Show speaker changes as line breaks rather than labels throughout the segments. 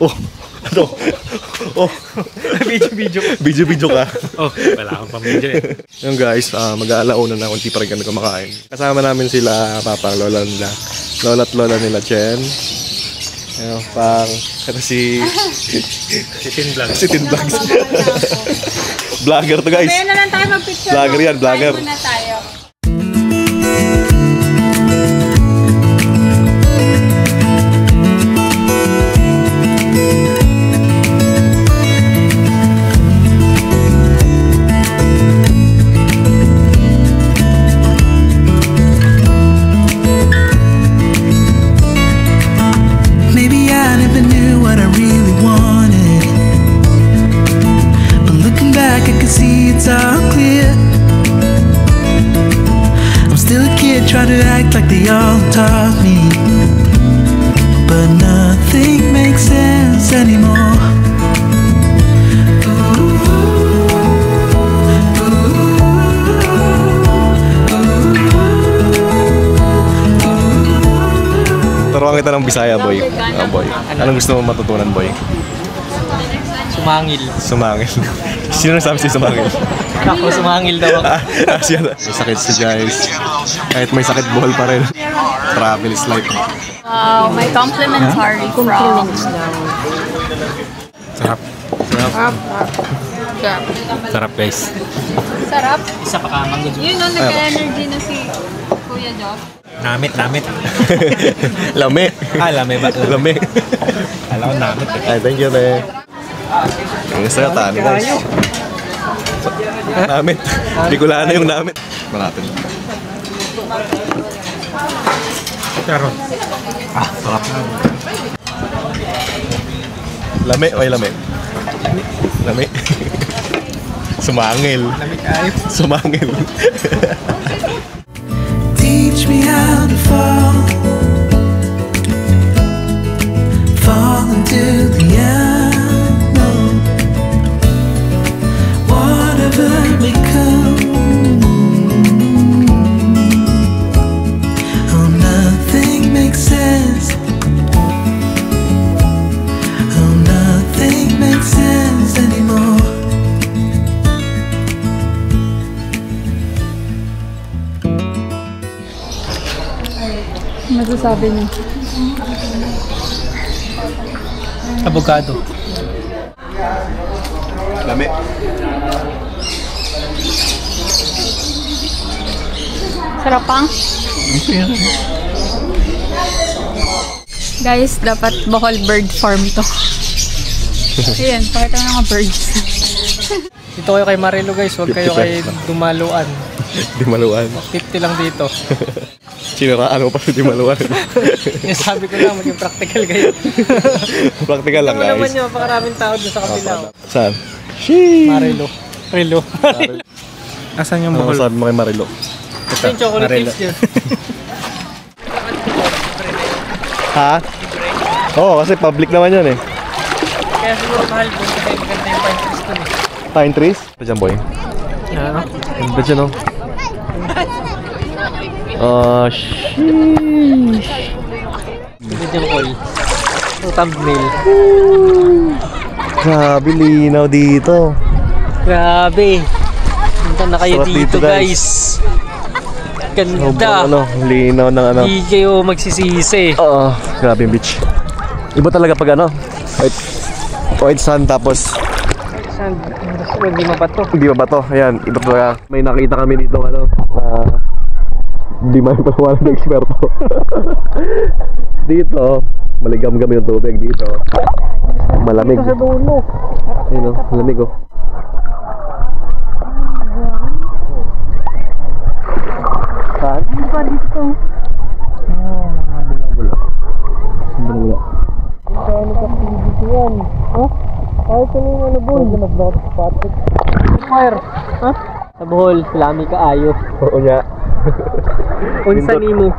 Oh, ano? Oh, video ka.
Oh, wala akong pang-video eh.
Yung guys, mag-aalauna na kung di pa rin kami kumakain. Kasama namin sila, Papa, Lola nila. Lola at Lola nila, Chen. Ayun, pang, ito si
Tin Vlogs.
Si Tin Vlogs. Vlogger to guys.
Kaya na lang tayo mag-picture.
Vlogger yan, vlogger.
Kain muna tayo.
Try to act like they all taught me, but nothing makes sense anymore.
Turuan kita ng Bisaya, boy. Oh, boy. Anong gusto mo matutunan, boy?
Sumangil.
Sumangil. Sino nasabi si sumangil?
Ako sumangil daw ako.
May sakit si guys. Kahit may sakit, buhol pa rin. Travel is life.
Wow, my complimentary from...
Sarap. Sarap guys.
Sarap.
Isa pa ka, mango juice.
Yun o, nagka-energy na si Kuya Joff.
Namit.
Lame.
Lame ba?
Lame.
Alam ko namit eh.
Ay, thank you, te. Ang saya tani, guys. Namit. Bicolana yung namit. Malapit.
Pero.
Sarap. Lame, oy lame. Lame. Sumangil.
Lame kayo.
Sumangil.
Teach me how to fall into the unknown. Whatever may come. Oh, nothing makes sense. Oh, nothing makes sense anymore.
Masasabi niyo.
Avocado.
Lame.
Sarap pang? Guys, dapat Bohol bird farm to. Ayan, pakita ng mga birds.
Dito kayo kay Marilo guys, huwag kayo kay Dumaluan.
Dimaluan.
50 lang dito.
Sinaraan mo pa sa Dimaluan.
Yung sabi ko lang, maging practical kayo.
Practical lang,
Ano
guys.
naman yun, napakaraming tao doon sa kapila.
Saan? Sheesh!
Marilo. Asan yung
Ano
Bohol?
sabi mo kay Marilo?
Ito yung chocolate chips yun.
Ha? Oo, kasi public naman yun eh.
Kaya siguro mahal po kasi maganda yung pine trees ko eh.
Pine trees? Ito dyan, boy.
Ano?
Ito dyan, oh. Sheesh.
Ito yung call. Ito thumbnail.
Grabe, linaw dito.
Grabe. Punta na kayo
Sarap
dito
dito, guys.
Ganda.
Ano, linaw ng ano.
Hindi kayo magsisisi.
Oo, grabe yung beach. Iba talaga pag ano, white sand tapos
Hindi mabato.
hindi ba to? Ayan, iba talaga. May nakita kami dito ano, hindi man palawalan ng eksperto. Dito, maligam-gam yung tubig dito. Malamig.
Ito sa dulo.
Ayun o, malamig o. Saan?
Ano ba dito?
Bula-bula. Bula-bula.
Ano ka dito yan? Ha? Kahit ano yung ano boy? Nag-block Patrick. Fire. Ha? Sa Bohol, lami ka ayo.
Oo nga.
Unsa nimo?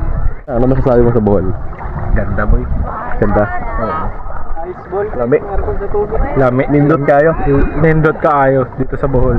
Ano masasabi mo sa Bohol? Ganda boy. Ganda.
Ice ball.
Lami.
Aircon sa tubig.
Lami. Nindot kayo.
Nindot ka ayo dito sa Bohol.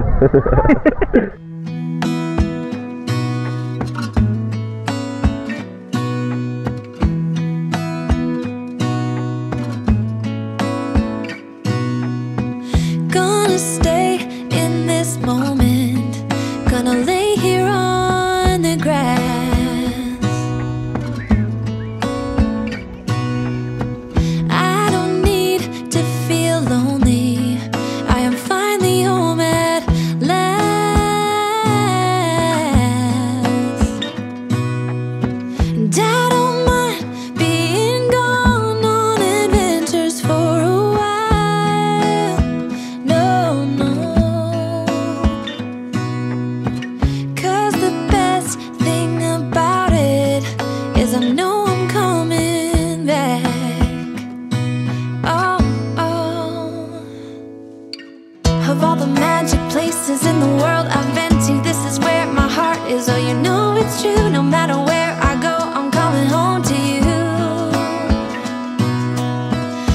know it's true. No matter where I go, I'm coming home to you.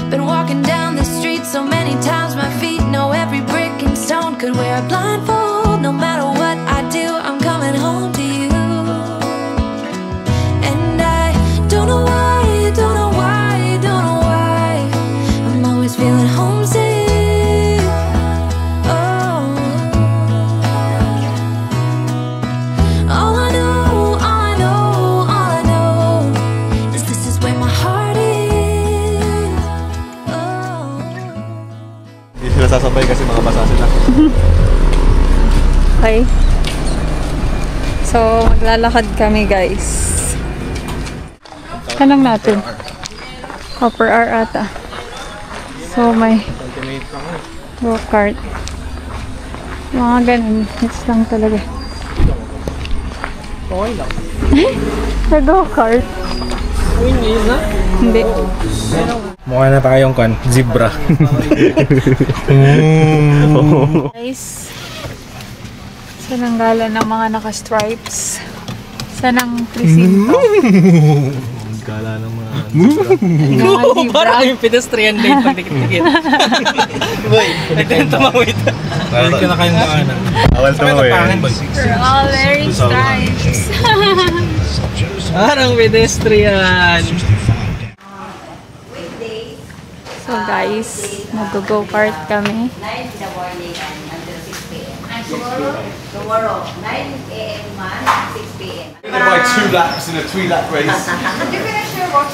Been walking down the street so many times, my feet know every brick and stone. Could wear a blindfold. No matter what I do, I'm coming home to you. And I don't know why, don't know why, don't know why I'm always feeling homesick. Oh, all I know, all I know, all I know is this is where my heart is. Oh.
Hindi sila sasabay kasi mga basa sila.
Okay. So, maglalakad kami, guys. Tanong natin. Per hour ata. So, may go-kart. Mga ganun. Hits lang talaga.
Okay lang.
Sa go-kart?
Uy, ngayon na?
Hindi.
Mukha na tayong zebra.
Guys, saan ang gala ng mga naka-stripes? Saan ang presinto?
Gala ng mga
Mga
Parang
zebra.
yung pedestrian lane pag dikit-dikit. Boy, nagtayo tumawid.
Dahil ka na kayong daanan.
awal tumawi.
We're all wearing stripes.
Parang pedestrian.
So guys, mag-go-kart kami.
9 in the morning until 6 p.m. Tomorrow, 9 a.m. man, 6 p.m.
By 2 laps in a 3-lap race.
Hindi ko na sure what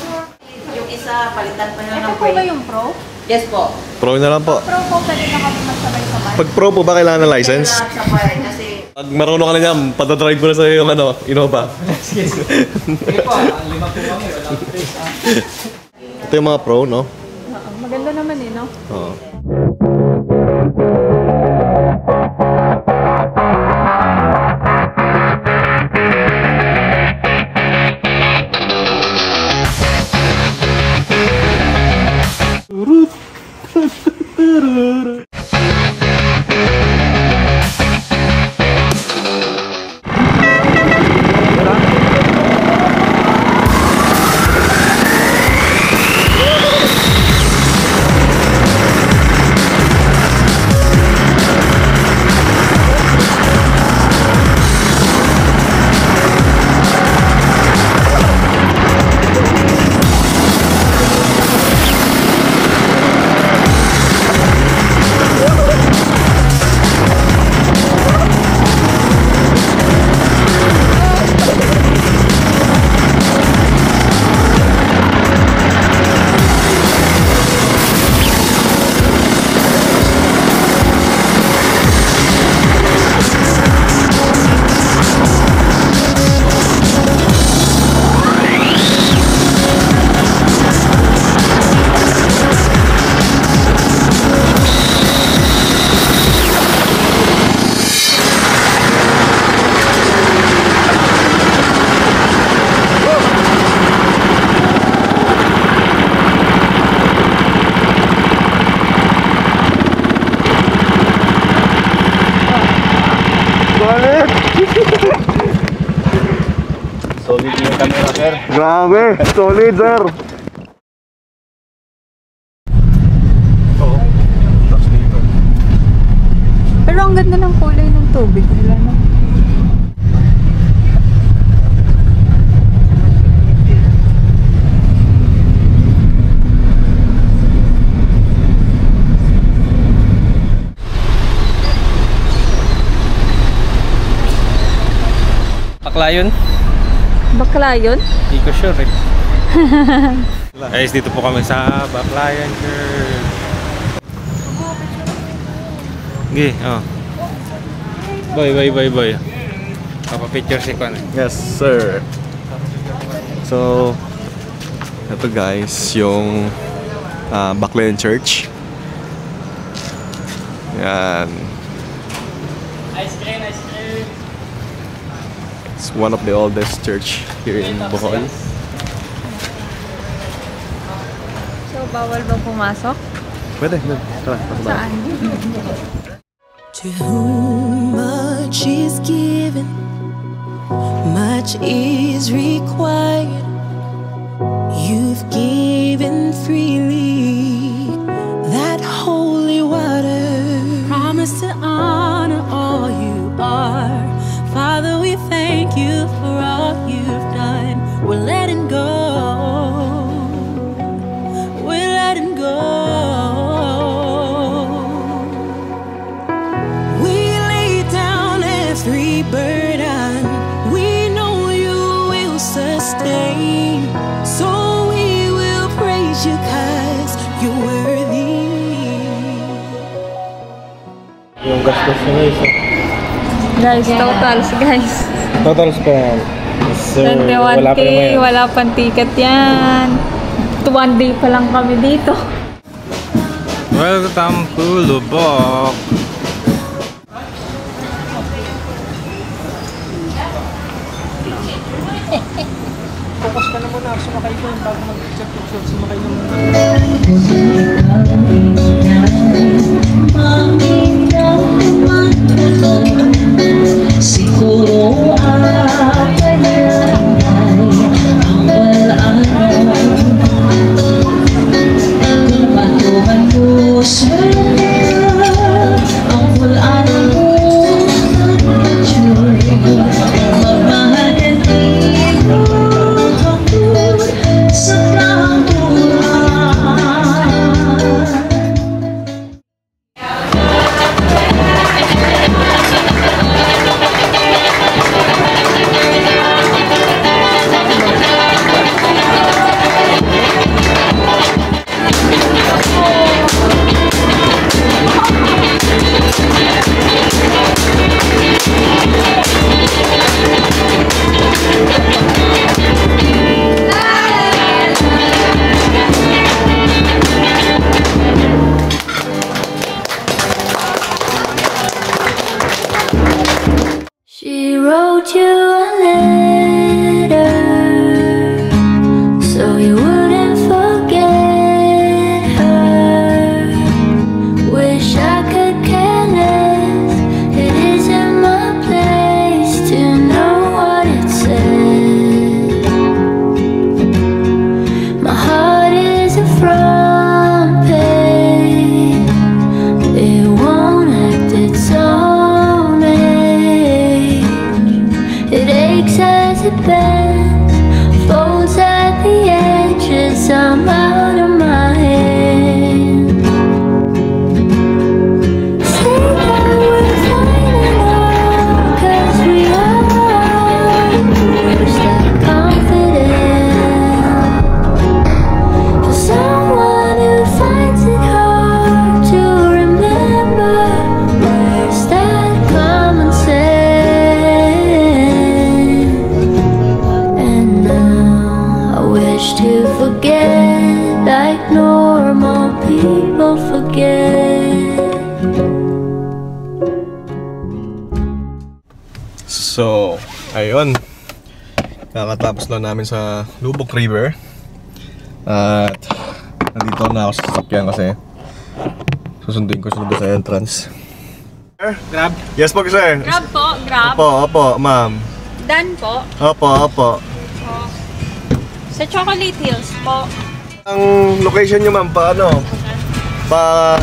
yung isa, palitan pa na ng
Ito po ba yung pro?
Yes po.
Pro na lang po.
Pro po, pwede na kami magsabay-sabay.
Pag pro po ba kailangan ng license?
Lahat sa bar kasi
Pag marunong ka na niyan, patadrive mo na sa'yo yung Innova.
Sige po, 5 po kami. Walang space.
Ito yung mga pro, no?
Maganda naman eh, no?
Oo.
Solid yung camera, sir.
Grabe! Solid, sir!
Pero ang ganda ng kulay ng tubig nila, no?
Bakla yun?
Bakla yun?
Hindi ko sure eh. Guys, dito po kami sa Baclayan Church. Okay, oh. Boy. Papa-picture si Kwan.
Yes, sir. So, ito guys, yung Baclayan Church. Yan.
Ice cream.
It's one of the oldest church here in Bohol.
So, bawal ba pumasok?
Pwede. Tara, pasok tayo.
Saan?
to whom much is given,
much is required. You've given freely that holy water. Promise to honor all you are. Father, we thank you for all you've done. We're letting go. We're letting go. We lay down every burden. We know you will sustain. So we will praise you 'cause you're worthy.
Yung gastos nyo guys.
Guys, totals guys.
Totals pa yan. So,
21K, wala pang ticket yan. 1 day pa lang kami dito.
Welcome to Lubok. Focus ka na muna. Sumakay ko bago mag-picture. Sumakay na muna.
Siguro ang kanyang ang walaan kung matuhan mo siya ang walaan mo magmahagan dito ako sa kabuhan. She wrote you a letter so you wouldn't forget her. Wish I could care less. It isn't my place to know what it says. My heart is a front page. It won't act its own age. It aches as it bends, folds at the edges. I'm out of my head. Say that we're fine now, 'cause we are. Where's that confidence for someone who finds it hard to remember? Where's that common sense? And now I wish to forget like normal people forget.
So, ayun. Kakatapos lang namin sa Lubok River. At nandito na ako sa sasakyan kasi susunduin ko sila sa entrance.
Grab.
Yes po, sir.
Grab po, grab.
Opo, ma'am.
Dan po.
Opo.
Sa Chocolate Hills po.
Ang location nyo, ma'am, paano? Pa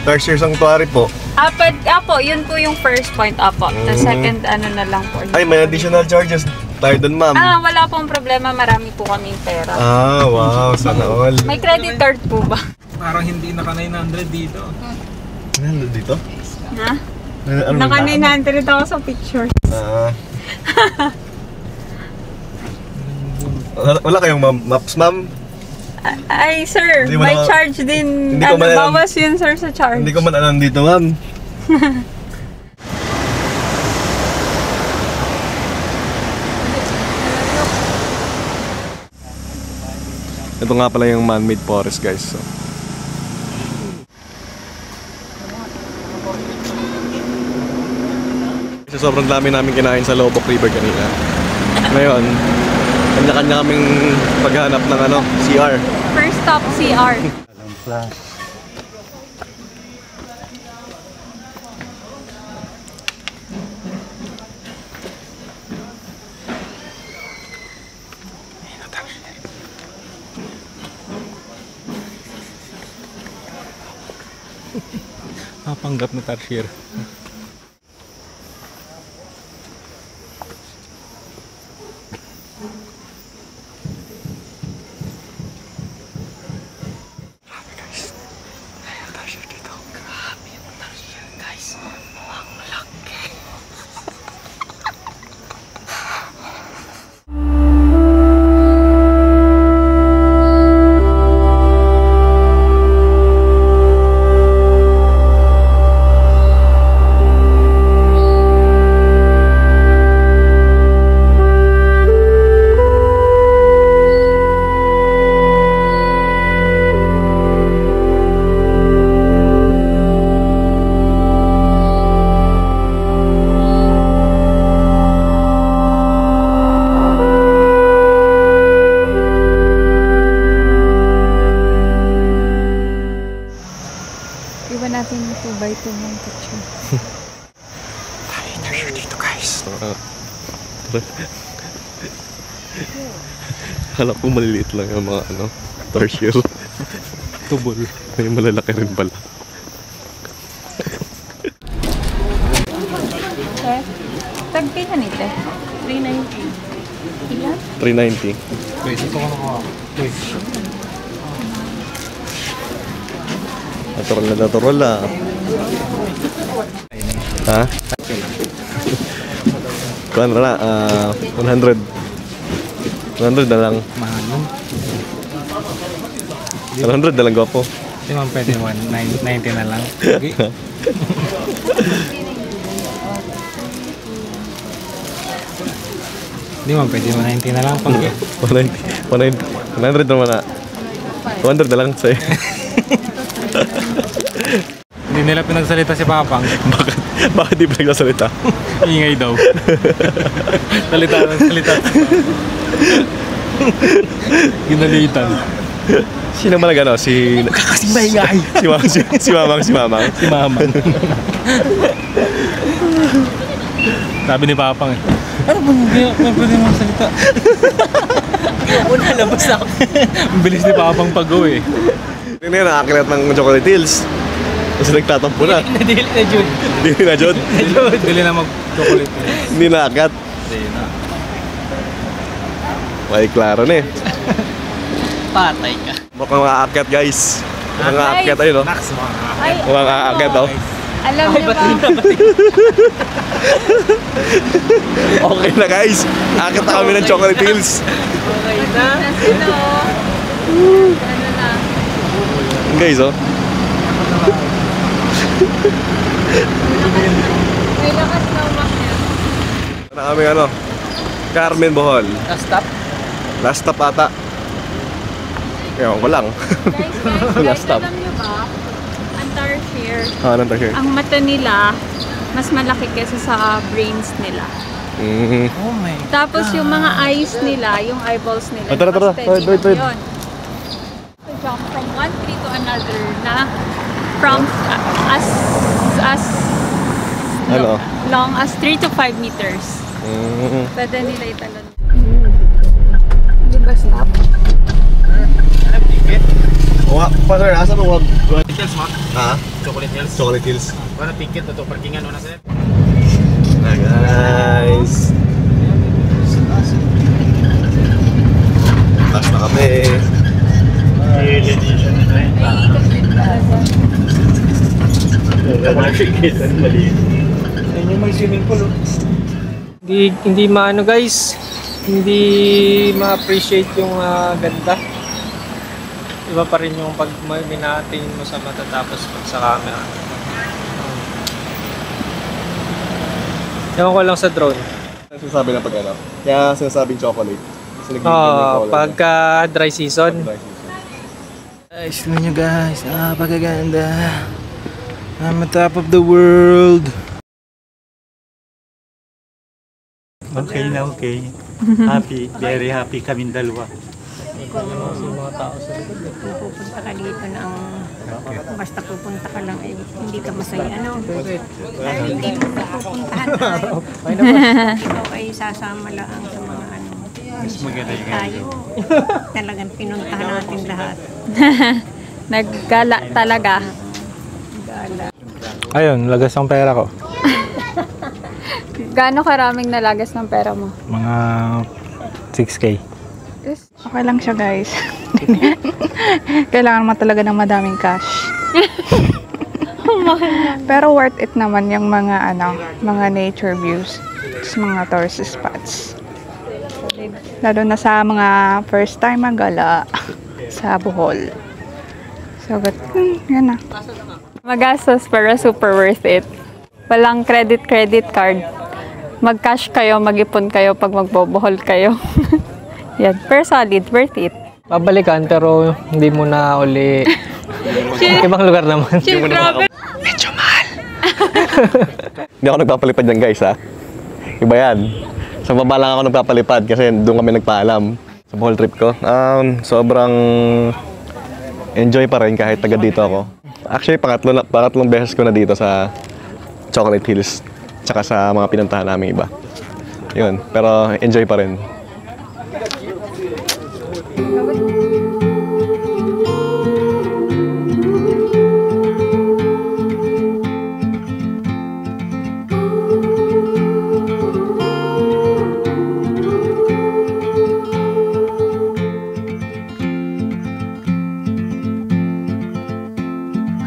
Tertiary Sanctuary po.
Apo, yun po yung first point, apo. The second, ano na lang po.
Ay, may additional charges tayo dun, ma'am.
Wala pong problema. Marami po kaming pera.
Wow, sana all.
May credit card po ba?
Parang hindi naka 900 dito.
Ano dito?
Ha?
Ano
Naka
ba?
900 ako sa picture.
Wala kayong maps, ma'am?
Ay, sir,
Hindi mo
may
na-
charge din.
Hindi ko man alam.
Bawas yun, sir, sa charge.
Hindi ko man alam dito, ma'am. Ito nga pala yung man-made forest, guys. So. Kasi sobrang dami namin kinain sa Lubok River kanina. Ngayon, kanya-kanya kaming paghanap ng CR.
First stop, CR.
Panggap na tarsier.
Iwan natin yung 2x2 ng picture.
Tayo dito guys. Akala ko maliliit lang yung mga tarsier.
Tubol.
May malalaki rin pala.
Okay. Tagpilan ito. 390. Ilan?
390.
Wait, ito ko na. Wait.
Natural na. Ha? Kuhan na 100. 100 na lang.
Mahal yun.
100 na lang gwapo.
Hindi man pwede 90 na lang. Okay. Hindi man pwede 90 na lang.
100 naman na. 200 na lang sa'yo.
Hindi nila pinagsalita si Papang.
Bakit di pinagsasalita?
Ingay daw. Salita. Ginalitan.
Sino malaga Si...
Kakasing maingay.
Si Mamang.
Si Mamang. Sabi ni Papang ano ba pwede mong salita?
Ako nalabas ako.
Ang bilis ni Papang pag-go eh.
Hindi na nakakilat ng Chocolate Hills. Kasi nagtatampo na.
Nadili na Jun.
Hindi na, Jod.
Bili na mag-chocolate.
Hindi na akat.
Hindi na.
May klaro na eh.
Patay ka.
Mukhang aakyat guys. Mukhang aakyat tayo no?
Ay,
Mukhang aakyat oh.
alam niyo ba?
Okay na guys. Aakyat na kami ng Chocolate Hills.
Okay na.
Sino? Ano na?
Guys oh.
May lakas na umakyat.
Na kami Carmen Bohol.
Last stop.
Last stop ata. Ewan ko lang.
Guys,
Last stop.
alam niyo ba? Ang tarsier,
Anong tarsier?
ang mata nila, mas malaki kesa sa brains nila.
Oh my.
Tapos yung mga eyes nila, yung eyeballs nila,
Tara.
steady
Wait.
lang yun. To jump from one tree to another na from as long as 3 to 5 meters. Pwede nila italon. Di ba stop?
Pa sir, asa mo wag?
Hills ma?
Ha?
Chocolate Hills.
Chocolate Hills.
Para ticket na to, parkingan na sir.
Hi guys. Last na kami.
Ay, ikot din talaga.
Ayun yung may swimming pool oh.
Hindi maano guys. Hindi ma-appreciate yung ganda. Iba pa rin yung pag minatingin mo sa mata tapos pag sa camera. Ewan ko lang sa drone.
Sinasabi na pag kaya sinasabing chocolate. Kasi nag-iingat
Pagka dry season.
Guys, tingnan nyo guys, napakaganda. I'm on top of the world.
Okay na okay. Happy, very happy kaming dalawa.
Pupunta ka dito ng basta pupunta ka lang eh, hindi ka masaya dahil hindi mo pupuntahan ikaw ay sasama lang sa mga tayo talagang pinuntahan natin lahat.
Naggala talaga.
Ayun, lagas ang pera ko.
Gaano karaming nalagas ng pera mo?
Mga 6K.
Okay lang siya, guys. Kailangan mo talaga ng madaming cash. Pero worth it naman yung mga mga nature views, mga tourist spots. Lalo na sa mga first time magala sa Bohol. So, yan na.
Magastos pero super worth it. Walang credit card. Mag-cash kayo, mag-ipon kayo pag magbobohol kayo. Yan, pero solid, worth it.
Babalikan pero hindi mo na uli. Ibang lugar naman.
Medyo mahal. Hindi ako nagpapalipad yan guys ha. Iba yan. Sa baba lang ako nagpapalipad kasi doon kami nagpaalam sa Bohol trip ko. Sobrang enjoy pa rin kahit taga dito ako. Actually, pangatlong beses ko na dito sa Chocolate Hills. Tsaka sa mga pinuntahan namin iba. Yun, pero enjoy pa rin.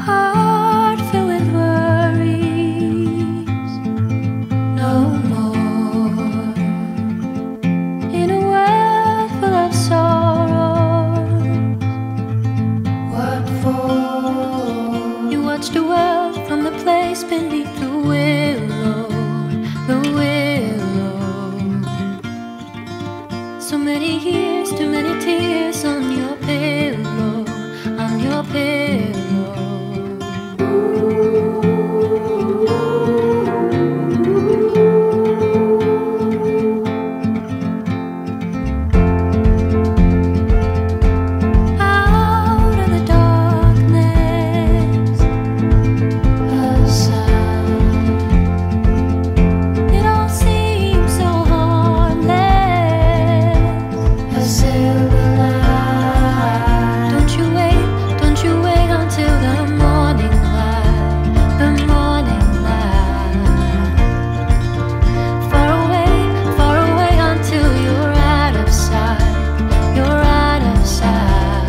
Heart filled with worries, no more. In a world full of sorrow, what for? You watch the world from the place beneath the willow, the willow. So many years, too many tears on your pillow, on your pillow. Out of the darkness, a sound. It all seems so harmless. A silver light. Don't you wait until the morning light, the morning light. Far away until you're out of sight, you're out of sight.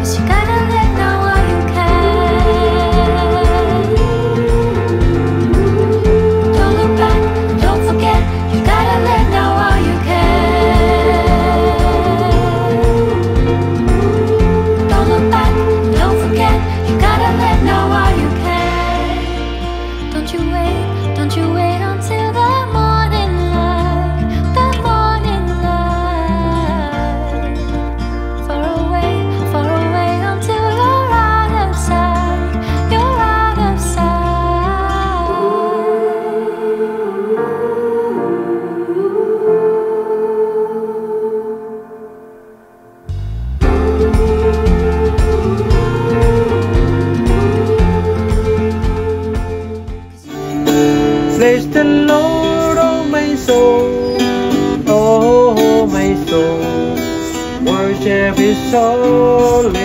Cause you gotta let know while you can. Don't look back, don't forget. You gotta let know while you can. Don't look back, don't forget. You gotta let know while you can. Don't you wait until the morning light, the morning light. Far away until you're out of sight, you're out of
Bless the Lord, oh my soul, oh my soul. Worship His holy